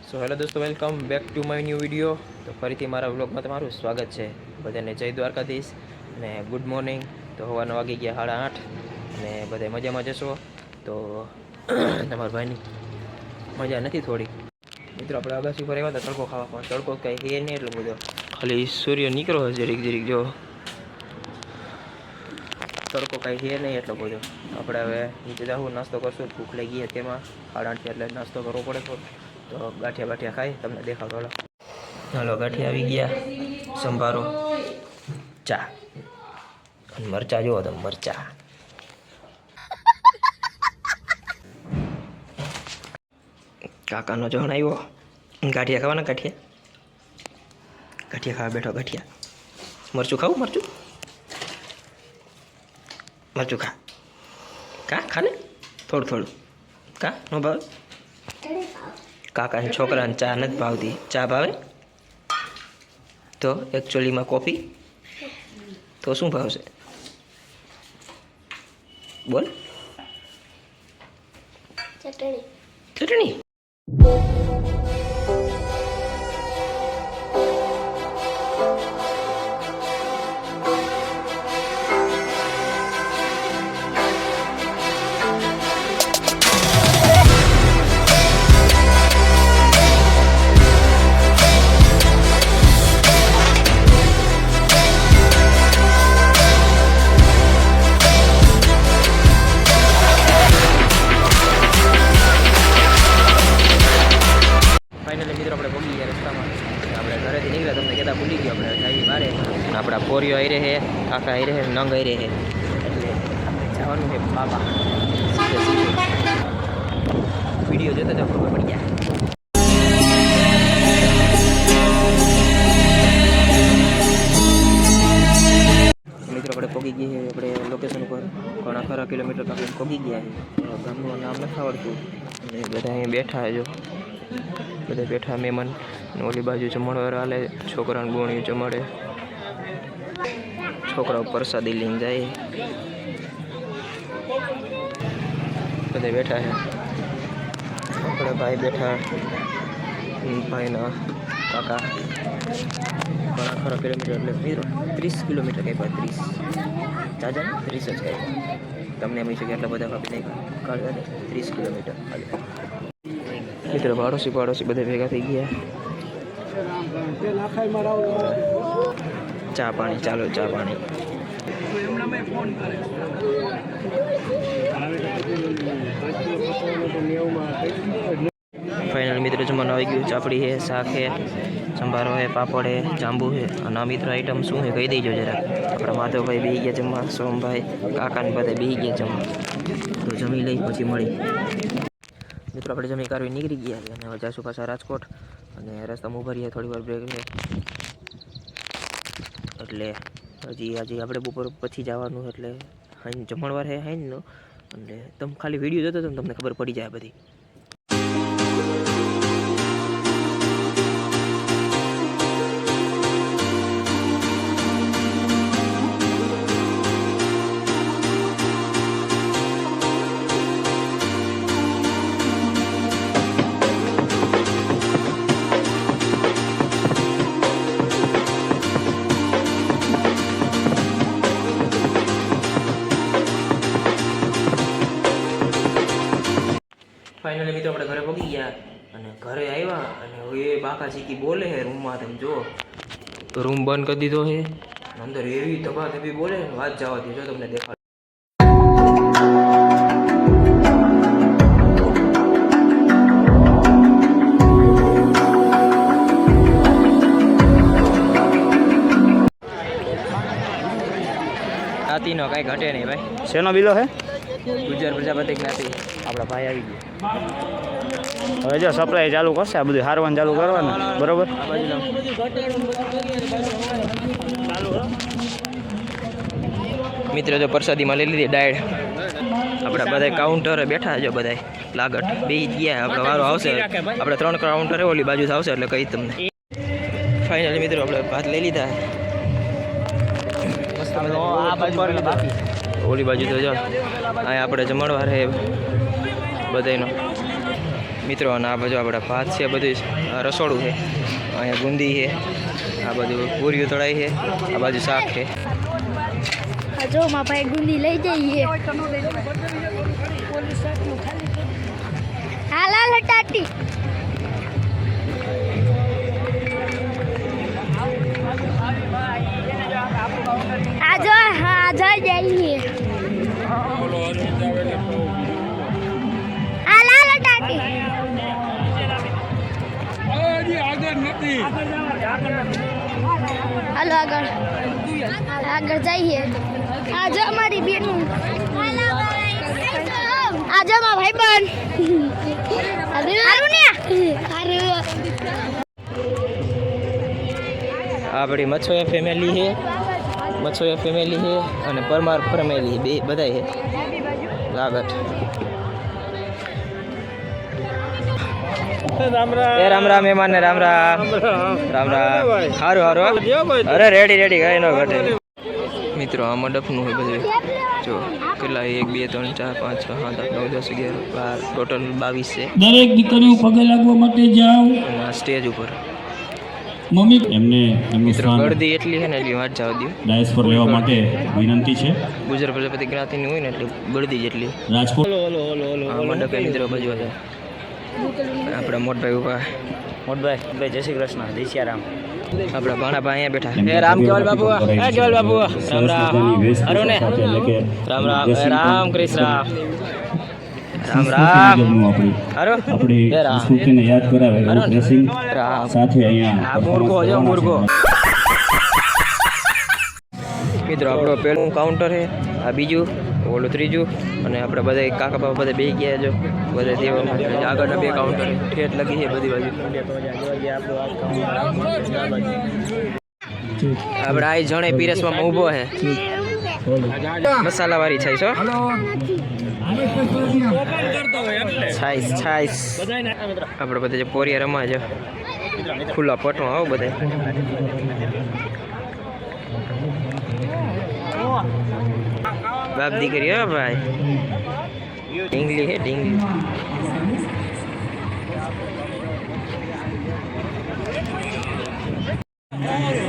So hello દોસ્તો, welcome back to my new video. તો ફરીથી મારા વ્લોગમાં તમારું સ્વાગત છે. બધાને જય દ્વારકાધીશ અને ગુડ મોર્નિંગ. તો સવારના વાગી ગયા 8:30 અને બધા મજામાં જશો. તો તમારા ભાઈની મજા નથી થોડી. મિત્રો આપણે અગાસી પર આવ્યા હતા તડકો ખાવા, પણ તડકો કાંઈ હે નહીં એટલો બધો, ખાલી સૂર્ય નીકળો જરીક જરીક. જો તડકો કાંઈ હે નહીં એટલો બધો. આપણે હવે નીચે જાવું, નાસ્તો કરશું. ભૂખ લાગી છે તેમાં 8:30 એટલે નાસ્તો કરવો પડે. તો ગાંઠિયા બાઠિયા ખાઈ તમને દેખાડો. હાલો, ગાંઠિયા આવી ગયા, સંભારો, ચા અને મરચા. જુઓ તમે, મરચા. કાકાનો જણ આવ્યો. ગાંઠિયા ખાવાના, ગાંઠિયા ખાવા બેઠો. ગાંઠિયા મરચું ખાવું? મરચું ખા ખાને થોડું થોડું. કા નો ભાવે? કાકાના છોકરાને ચા નથી ભાવતી. ચા ભાવે? તો એકચ્યુઅલીમાં કોફી. તો શું ભાવશે? બોલ. ચટણી. આપણે ભૂલી ગયા રસ્તામાં. આપણે ઘરેથી નીકળ્યા, તમને કહેતા ભૂલી ગયો. આપણે જઈએ બારે. આપણા પોરીઓ આવી રહે, કાકા આવી રહે, નંગ આવી રહે, એટલે આપણે જવાનું છે બાબા. વિડીયો જોતા તો ખબર પડી ગયા. મિત્રો આપણે પહોંચી ગયા છીએ. આપણે લોકેશન ઉપર ઘણા ખરા કિલોમીટર આપણે પહોંચી ગયા છીએ. ગામનું નામ નથી આવડતું અને બધા અહીં બેઠા જો. બધા બેઠા મહેમાન. ઓલી બાજુ જમણવાર હાલે, છોકરાને ગોળીઓ જમાડે, છોકરાઓ પ્રસાદી લઈને જાય. બધા બેઠા છે. આપણે ભાઈ બેઠા, ભાઈના કાકા. ઘણા ખરા કિલોમીટર એટલે મિત્રો 30 કિલોમીટર કંઈ પણ 30 ચાચા ને 30 જ કંઈ. તમને એમ છે કે એટલા બધા કાપી નહીં, 30 કિલોમીટર હાલે. મિત્રો પાડોશી બધા ભેગા થઈ ગયા. ચા પાણી ચાલો, ચા પાણી. ફાઇનલ મિત્રો જમવાનું આવી ગયું. ચાપડી છે, શાક છે, સંભારો છે, પાપડ છે, જાંબુ છે. અને આ મિત્રો આઈટમ શું છે કહી દેજો જરા. આપણા માધવભાઈ બેસી ગયા જમવા, સોમભાઈ, કાકાને બધા બેસી ગયા જમવા. તો જમી લઈ પછી મળી. મિત્રો આપણે જમી કારવી નીકળી ગયા અને હવે જાશું પાછા રાજકોટ. અને રસ્તામાં ઉભા રહીએ, થોડી વાર બ્રેક લે. એટલે હજી આપણે બપોર પછી જવાનું. એટલે હાઈન જમણવાર છે હાઈનનો. એટલે તમે ખાલી વિડીયો જોતો તો તમને ખબર પડી જાય બધી. ફાઇનલી મિત્રો આપણે ઘરે પહોંચી ગયા અને ઘરે આવ્યા અને હવે બાકા ચીકી બોલે છે રૂમમાં. તમે જુઓ તો રૂમ બંધ કરી દીધો છે. અંદર એવી ધબાધબી બોલે ને વાત જવાથી. જો તમને દેખાડ. જ્ઞાતિનો કાંઈ ઘટે નહીં ભાઈ. શેનો બિલો છે? ગુજરાત પ્રજાપતિ જ્ઞાતિ. આપણા ભાઈ આવી ગયા. હવે જો સપ્લાય ચાલુ કરશે, આ બધું હારવાનું ચાલુ કરવાનું. બરોબર. મિત્રો જો પ્રસાદીમાં લઈ લીધી ડાયડ. આપણા બધા કાઉન્ટરે બેઠા જો બધા લાગટ બે ગયા. આપણો વારો આવશે. આપણે 3 કાઉન્ટર ઓલી બાજુ આવશે એટલે કહી તમને. ફાઇનલી મિત્રો આપણે ભાત લઈ લીધા. ઓલી બાજુ તો જો અહીંયા આપણે જમણવાર છે બધાનો. મિત્રો અને આ બાજુ આપણે ભાત છે બધું રસોડું છે, અહીંયા ગુંદી છે, આ બાજુ પૂરીઓ તળાઈ છે, આ બાજુ શાક છે. જો માં ભાઈ ગુંદી લઈ જઈએ. હાલ હાલ ટાટી. આજો આજો જઈએ. હાલ હાલ ટાટી. હાલો આગળ આગળ જઈએ. આજો અમારી બેનું. આજો માં ભાઈ બન. હારું ને હારું. આપણી મચ્છોયા ફેમિલી છે, મચ્છોયા ફેમિલી છે અને પરમાર ફેમિલી બે બધા છે. લાગત રામ રામ મહેમાન ને રામ રામ રામ રામ. સારું સારું. અરે રેડી રેડી કઈ ન ઘટે. મિત્રો આ મંડપનું હોય બધું જો કેટલા 1 2 3 4 5 6 7 8 9 10 11 12 ટોટલ 22 છે. દરેક દીકરીઓ પગે લાગવા માટે જાઓ. અને આ સ્ટેજ ઉપર મમ્મી એમને એમનું મિત્રો સ્થાન ગળદી એટલી છે ને એટલી વાત જવા દો. ડાયસ પર લેવા માટે વિનંતી છે. ગુજરાત પ્રજાપતિ જ્ઞાતિની હોય ને એટલે ગળદી જેટલી. રાજકોટ આ મંડપે મિત્રો બાજુ છે આપણા મોટભાઈ ઉભા. મોટભાઈ જય શ્રી કૃષ્ણ, જય સિયારામ. આપણા ભાણાભાઈ અહીંયા બેઠા. એ રામ કેવલ બાપુ, એ કેવલ બાપુ, રામ રામ. અરે ને રામ રામ, એ રામ કૃષ્ણ, રામ રામ. અરે આપણી સંસ્કૃતિને યાદ કરાવે એવું ડ્રેસિંગ સાથે અહીંયા આ મૂર્ખો જો મૂર્ખો. મિત્રો આપણો પહેલું કાઉન્ટર છે, આ બીજું, ઓલું ત્રીજું અને આપણે બધા કાકા બાપા બધા બેસી ગયા જો બધા દેવામાં. આગળના 2 કાઉન્ટર ઠેઠ લગી છે બધી બાજુ. આપણે આ જણે પીરસવામાં ઊભો છે મસાલાવાળી છાઈશ હો. છાઈશ આપણે બધા જે પોરિયા રમા છે ખુલ્લા પટમાં આવો બધા. બાપ દીકરી હો ભાઈ. ઢીંગલી હે ઢીંગલી.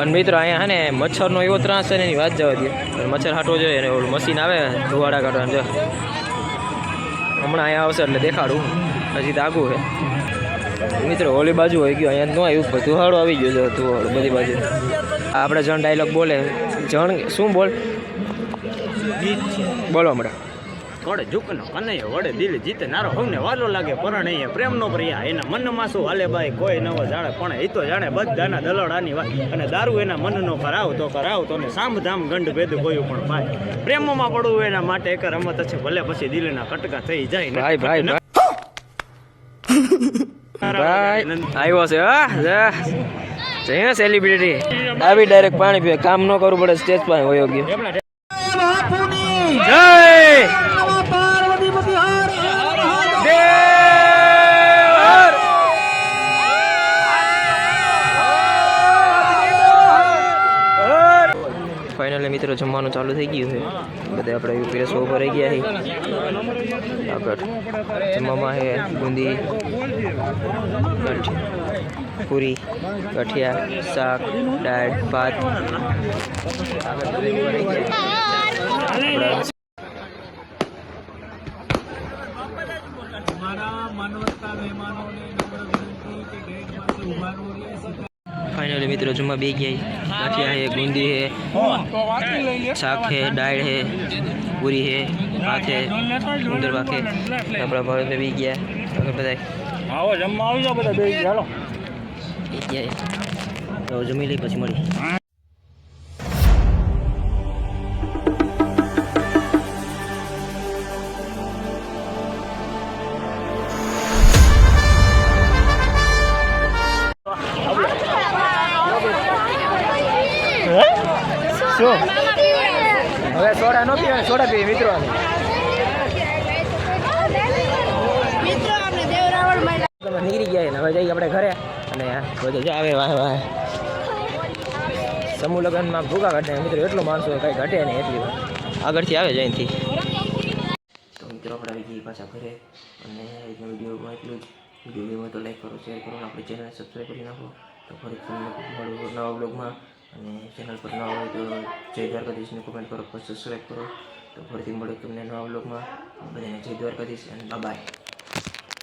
અને મિત્રો અહીંયા હે ને મચ્છરનો એવો ત્રાસ છે ને એની વાત જવા દે. મચ્છર હાટવો જોઈએ ને ઓલું મશીન આવે ધુવાડા કાઢવાનું. જો હમણાં અહીંયા આવશે એટલે દેખાડું. હજી તો આગું છે મિત્રો. ઓલી બાજુ હોય ગયો, અહીંયા ન આવ્યું પણ ધુવાડો આવી ગયો છે. ધુવાડો બધી બાજુ. આપણે જણ ડાયલોગ બોલે. જણ શું બોલ બોલો હમણાં. થોડે ઝુકનો કનૈયો વડે દિલ જીતે નારો હવને વાલો લાગે પરણ અહીંયા પ્રેમનો પ્રિયા એના મનમાં શું હાલે બાઈ કોઈ નવો જાણે પણ એ તો જાણે બધાના દલડાની વાત અને દારૂ એના મનનો કરાવ તો ને સામધામ ગંડ ભેદ કોઈ પણ ભાઈ પ્રેમમાં પડવું એના માટે એક રમત છે ભલે પછી દિલના કટકા થઈ જાય ને. ભાઈ ભાઈ ભાઈ આવ્યો છે હા સેલિબ્રિટી આવી ડાયરેક્ટ પાણી પીવે. કામ ન કરવું પડે સ્ટેજ પર હોય ગયો. જય ફાઇનલી મિત્રો જમવાનું ચાલુ થઈ ગયું છે. બધા આપણે પીરસો ઉપર રહી ગયા છે. આગળ જમવામાં છે બુંદી, પૂરી, ગઠિયા, શાક, દાળ, ભાત. ફાઇનલી મિત્રો જમવા બે ગયા. ગાંઠિયા है, बूंदी है, શાક है, दाल है, पूरी है, भात है, सुंदर भात है. अपना भाव में भी गया अगर बताए આવો જમવા આવી જાવ બધા બેસી ચાલો. તો જમી લઈ પછી મળી. હવે સોડા નો પીવે, સોડા પીવે મિત્રો. નીકળી ગયા ને હવે જઈએ આપણે ઘરે. અને બધું જો આવે વાહ વાહ સમૂહ લગ્નમાં ભૂકા કાઢે મિત્રો. એટલો માણસો કઈ ઘટે નહીં એટલી વાર આગળથી આવે છે અહીંથી. તો મિત્રો આપણે આવી ગઈ પાછા ઘરે. અને વિડીયોમાં એટલું જ. વિડીયો ગમે તો લાઈક કરો, શેર કરો, આપણી ચેનલ સબસ્ક્રાઈબ કરી નાખો. તો ફરી તમને મળું નવા બ્લોગમાં. અને ચેનલ પર નવા હોય તો જય દ્વારકાધીશને કોમેન્ટ કરો, સબસ્ક્રાઈબ કરો. તો ફરીથી મળ્યું તમને નવા બ્લોગમાં. બધાને જય દ્વારકાધીશ અને બાય.